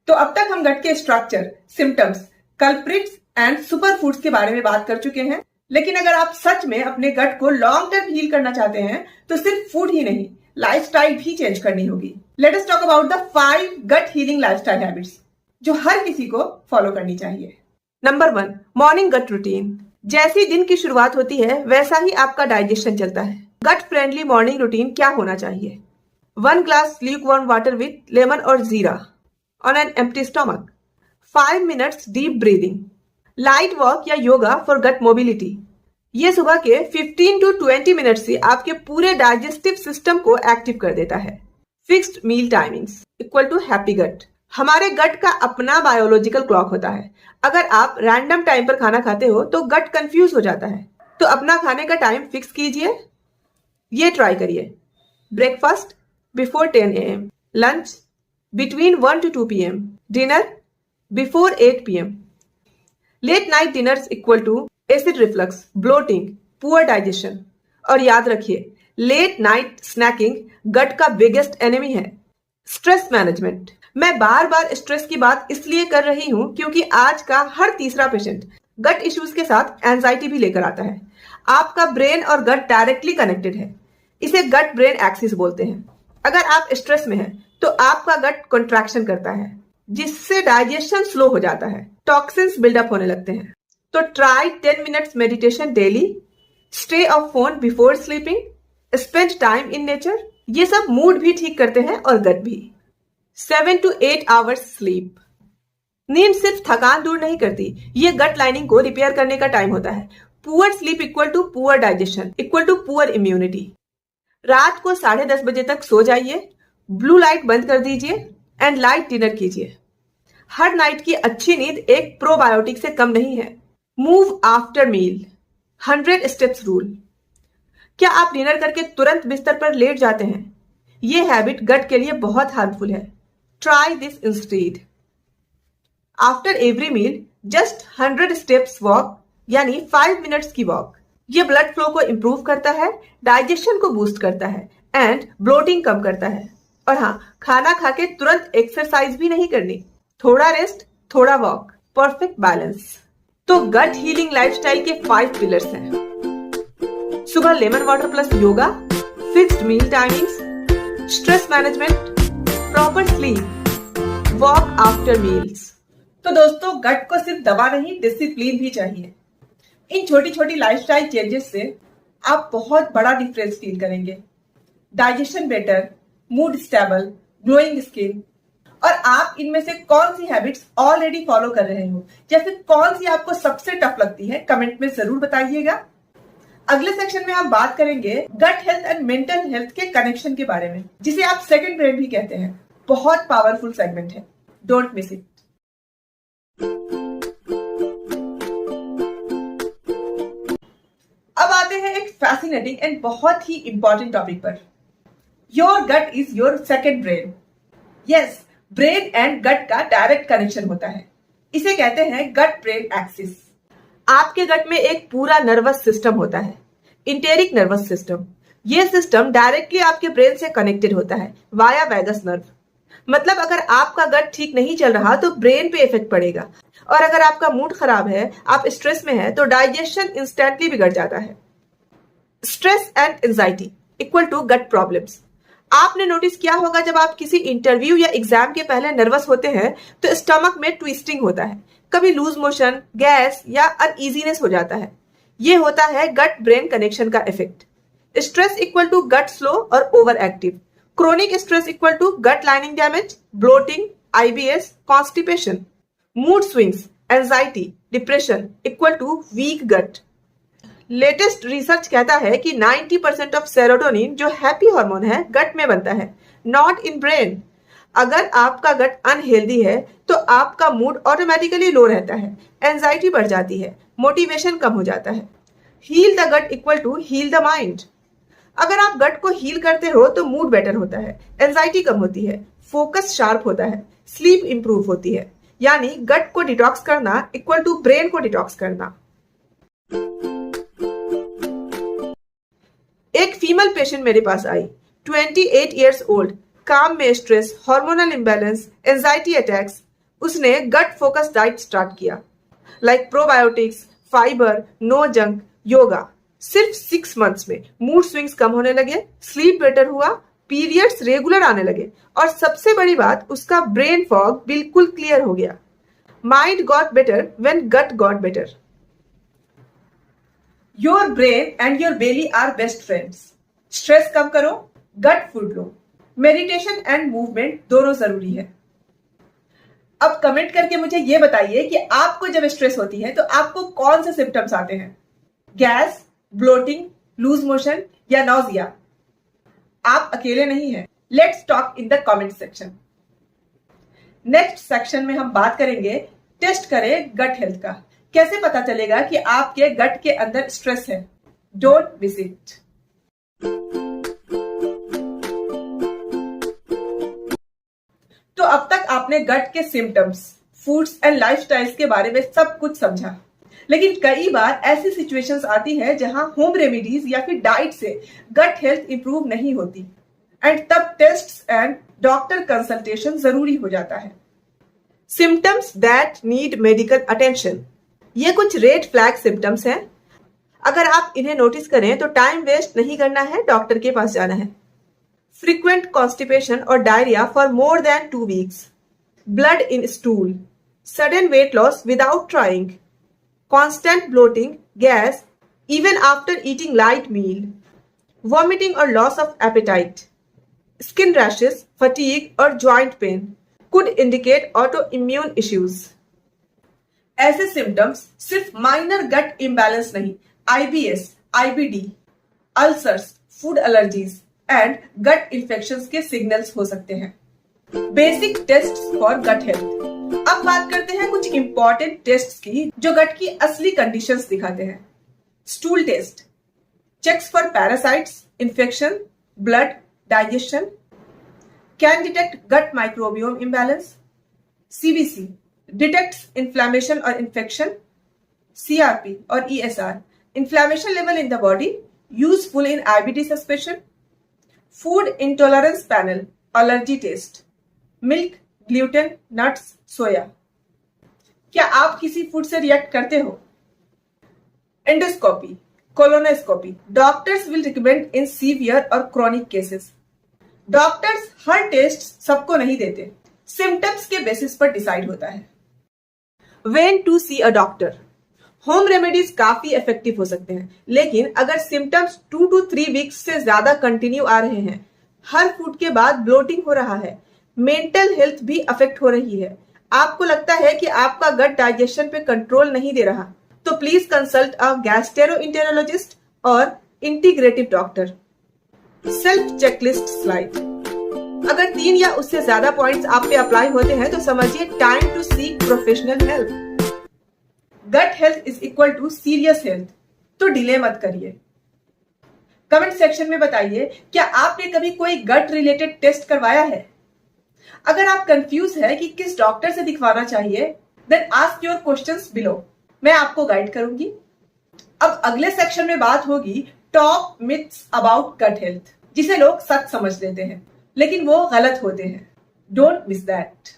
तो अब तक हम गट के structure, symptoms, culprits and super foods के बारे में बात कर चुके हैं। लेकिन अगर आप सच में अपने गट को लॉन्ग टर्म हील करना चाहते हैं तो सिर्फ फूड ही नहीं, लाइफस्टाइल भी चेंज करनी होगी। Let us talk about the 5 gut healing lifestyle habits जो हर किसी को फॉलो करनी चाहिए। Number 1, morning gut routine. जैसी दिन की शुरुआत होती है वैसा ही आपका डाइजेशन चलता है। गट फ्रेंडली मॉर्निंग रूटीन क्या होना चाहिए? 1 glass lukewarm water with lemon और जीरा on an empty stomach. 5 minutes deep breathing. Light walk या योगा फॉर गट मोबिलिटी। ये सुबह के 15 to 20 मिनट से आपके पूरे डाइजेस्टिव सिस्टम को एक्टिव कर देता है। Fixed meal timings equal to happy gut. हमारे गट का अपना बायोलॉजिकल क्लॉक होता है। अगर आप रैंडम टाइम पर खाना खाते हो तो गट कंफ्यूज हो जाता है। तो अपना खाने का टाइम फिक्स कीजिए। ये ट्राई करिए। Breakfast before 10 AM, lunch between 1 to 2 PM, dinner before 8 PM। Late night dinners equal to acid reflux, bloating, poor digestion. और याद रखिए, लेट नाइट स्नैकिंग गट का बिगेस्ट एनिमी है। Stress management. मैं बार बार स्ट्रेस की बात इसलिए कर रही हूं क्योंकि आज का हर तीसरा पेशेंट गट इश्यूज के साथ एंजाइटी भी लेकर आता है। आपका ब्रेन और गट डायरेक्टली कनेक्टेड है। इसे गट ब्रेन एक्सिस बोलते हैं। अगर आप स्ट्रेस में हैं तो आपका गट कॉन्ट्रैक्शन करता है जिससे डाइजेशन स्लो हो जाता है, टॉक्सिन्स बिल्डअप होने लगते हैं। तो try 10 minutes meditation daily, stay of phone before sleeping, spend time in nature. ये सब मूड भी ठीक करते हैं और गट भी। 7 to 8 आवर्स स्लीप। नींद सिर्फ थकान दूर नहीं करती, ये गट लाइनिंग को रिपेयर करने का टाइम होता है। Poor sleep equal to poor digestion equal to poor immunity. रात को 10:30 बजे तक सो जाइए, ब्लू लाइट बंद कर दीजिए एंड लाइट डिनर कीजिए। हर नाइट की अच्छी नींद एक प्रोबायोटिक से कम नहीं है। Move after meal, 100 steps rule. क्या आप डिनर करके तुरंत बिस्तर पर लेट जाते हैं? ये हैबिट गट के लिए बहुत हार्मफुल है। Try this instead. After every meal just 100 steps walk, यानी 5 मिनट्स की वॉक। ये ब्लड फ्लो को इंप्रूव करता है, डाइजेशन को बूस्ट करता है एंड ब्लोटिंग कम करता है। और हाँ, खाना खा के तुरंत एक्सरसाइज भी नहीं करनी, थोड़ा रेस्ट, थोड़ा वॉक, परफेक्ट बैलेंस। तो गट हीलिंग लाइफस्टाइल के 5 पिलर्स हैं। सुबह lemon water plus yoga, fixed meal timings, stress management, proper sleep, walk after meals. तो दोस्तों, गट को सिर्फ दवा नहीं, डिसिप्लिन भी चाहिए। इन छोटी छोटी लाइफस्टाइल चेंजेस से आप बहुत बड़ा डिफरेंस फील करेंगे। Digestion better, mood stable, glowing skin. और आप इनमें से कौन सी हैबिट्स ऑलरेडी फॉलो कर रहे हो या फिर कौन सी आपको सबसे टफ लगती है, कमेंट में जरूर बताइएगा। अगले सेक्शन में हम बात करेंगे gut health and mental health के कनेक्शन के बारे में, जिसे आप सेकंड ब्रेन भी कहते हैं। बहुत पावरफुल सेगमेंट है, डोंट मिस इट। अब आते हैं एक फैसिनेटिंग एंड बहुत ही इंपॉर्टेंट टॉपिक पर। Your gut is your second brain. Yes, brain and gut का डायरेक्ट कनेक्शन होता है। इसे कहते हैं गट ब्रेन एक्सिस। आपके गट में एक पूरा नर्वस सिस्टम होता है, इंटेरिक नर्वस सिस्टम। ये सिस्टम डायरेक्टली आपके ब्रेन से कनेक्टेड होता है वाया वैगस नर्व। मतलब अगर आपका गट ठीक नहीं चल रहा तो ब्रेन पे इफेक्ट पड़ेगा, और अगर आपका मूड खराब है, आप स्ट्रेस में है, तो डाइजेशन इंस्टेंटली बिगड़ जाता है। Stress and anxiety equal to gut problems. आपने नोटिस किया होगा, जब आप किसी इंटरव्यू या एग्जाम के पहले नर्वस होते हैं तो स्टमक में ट्विस्टिंग होता है, कभी लूज मोशन, गैस या अनईजीनेस हो जाता है। ये होता है गट ब्रेन कनेक्शन का effect. Stress equal to gut slow और over active. Chronic stress equal to gut lining damage, bloating, IBS, constipation. Mood swings, anxiety, depression equal to weak gut. Latest research कहता है कि 90% of serotonin, जो happy hormone है, gut में बनता है, not in brain. अगर आपका गट अनहेल्दी है तो आपका मूड ऑटोमेटिकली लो रहता है, एंजाइटी बढ़ जाती है, मोटिवेशन कम हो जाता है। Heal the gut equal to heal the mind. अगर आप गट को हील करते हो तो मूड बेटर होता है, एंजाइटी कम होती है, फोकस शार्प होता है, स्लीप इंप्रूव होती है। यानी गट को डिटॉक्स करना इक्वल टू ब्रेन को डिटॉक्स करना। एक फीमेल पेशेंट मेरे पास आई, 28 ईयर्स ओल्ड, काम में stress, hormonal imbalance, anxiety attacks. उसने गट फोकस डाइट स्टार्ट किया, like probiotics, fibre, no junk, yoga. सिर्फ 6 मंथ्स में मूड स्विंग्स कम होने लगे, स्लीप बेटर हुआ, पीरियड्स रेगुलर आने लगे और सबसे बड़ी बात, उसका ब्रेन फॉग बिल्कुल क्लियर हो गया। Mind got better when gut got better. Your brain and your belly are best friends. Stress कम करो, गट फूड लो। मेडिटेशन एंड मूवमेंट दोनों जरूरी है। अब कमेंट करके मुझे यह बताइए कि आपको जब स्ट्रेस होती है तो आपको कौन से सिम्टम्स आते हैं? गैस, ब्लोटिंग, लूज मोशन या नौजिया? आप अकेले नहीं हैं। Let's talk in the comment section. Next section में हम बात करेंगे टेस्ट करें गट हेल्थ का। कैसे पता चलेगा कि आपके गट के अंदर स्ट्रेस है? Don't miss it. तो अब तक आपने गट के सिम्टम्स, फूड्स एंड लाइफस्टाइल्स के बारे में सब कुछ समझा, लेकिन कई बार ऐसी सिचुएशंस आती है जहां होम रेमेडीज या फिर डाइट से गट हेल्थ इंप्रूव नहीं होती एंड तब टेस्ट्स एंड डॉक्टर कंसल्टेशन जरूरी हो जाता है। Symptoms that need medical attention. ये कुछ रेड फ्लैग सिम्टम्स हैं। अगर आप इन्हें नोटिस करें तो टाइम वेस्ट नहीं करना है, डॉक्टर के पास जाना है। फ्रीक्वेंट कॉन्स्टिपेशन और diarrhoea for more than 2 weeks, blood in stool, sudden weight loss without trying, constant bloating, gas, even after eating light meal, vomiting or loss of appetite, skin rashes, fatigue or joint pain could indicate autoimmune issues. ऐसे symptoms सिर्फ minor gut imbalance नहीं, IBS, IBD, ulcers, food allergies and gut infections के signals हो सकते हैं। Basic tests for gut health. अब बात करते हैं कुछ इंपॉर्टेंट टेस्ट्स की जो गट की असली कंडीशंस दिखाते हैं। Stool test checks for parasites, infection, blood, digestion, can detect gut microbiome imbalance. CBC detects inflammation और इन्फेक्शन। CRP और ESR inflammation level in the body, useful in IBD suspicion. Food intolerance panel allergy test, milk, gluten, nuts, soya. क्या आप किसी food से react करते हो? Endoscopy, colonoscopy doctors will recommend in severe और chronic cases. Doctors हर test सबको नहीं देते, सिम्टम्स के बेसिस पर डिसाइड होता है। When to see a doctor. Home remedies काफी इफेक्टिव हो सकते हैं, लेकिन अगर सिम्टम्स 2 to 3 weeks से ज्यादा कंटिन्यू आ रहे हैं, हर फूड के बाद ब्लोटिंग हो रहा है, मेंटल हेल्थ भी अफेक्ट हो रही है, आपको लगता है कि आपका गट डाइजेशन पे कंट्रोल नहीं दे रहा, तो प्लीज कंसल्ट अ गैस्ट्रोएंटेरोलॉजिस्ट और integrative doctor. Self checklist slide. अगर 3 या उससे ज्यादा पॉइंट्स आप पे अप्लाई होते हैं तो समझिए time to seek professional help. Gut health is equal to serious health, तो डिले मत करिए। कमेंट सेक्शन में बताइए, क्या आपने कभी कोई गट रिलेटेड टेस्ट करवाया है? अगर आप कंफ्यूज है कि किस डॉक्टर से दिखवाना चाहिए, then ask your questions below, मैं आपको गाइड करूंगी। अब अगले सेक्शन में बात होगी top myths about gut health, जिसे लोग सच समझ लेते हैं लेकिन वो गलत होते हैं। Don't miss that.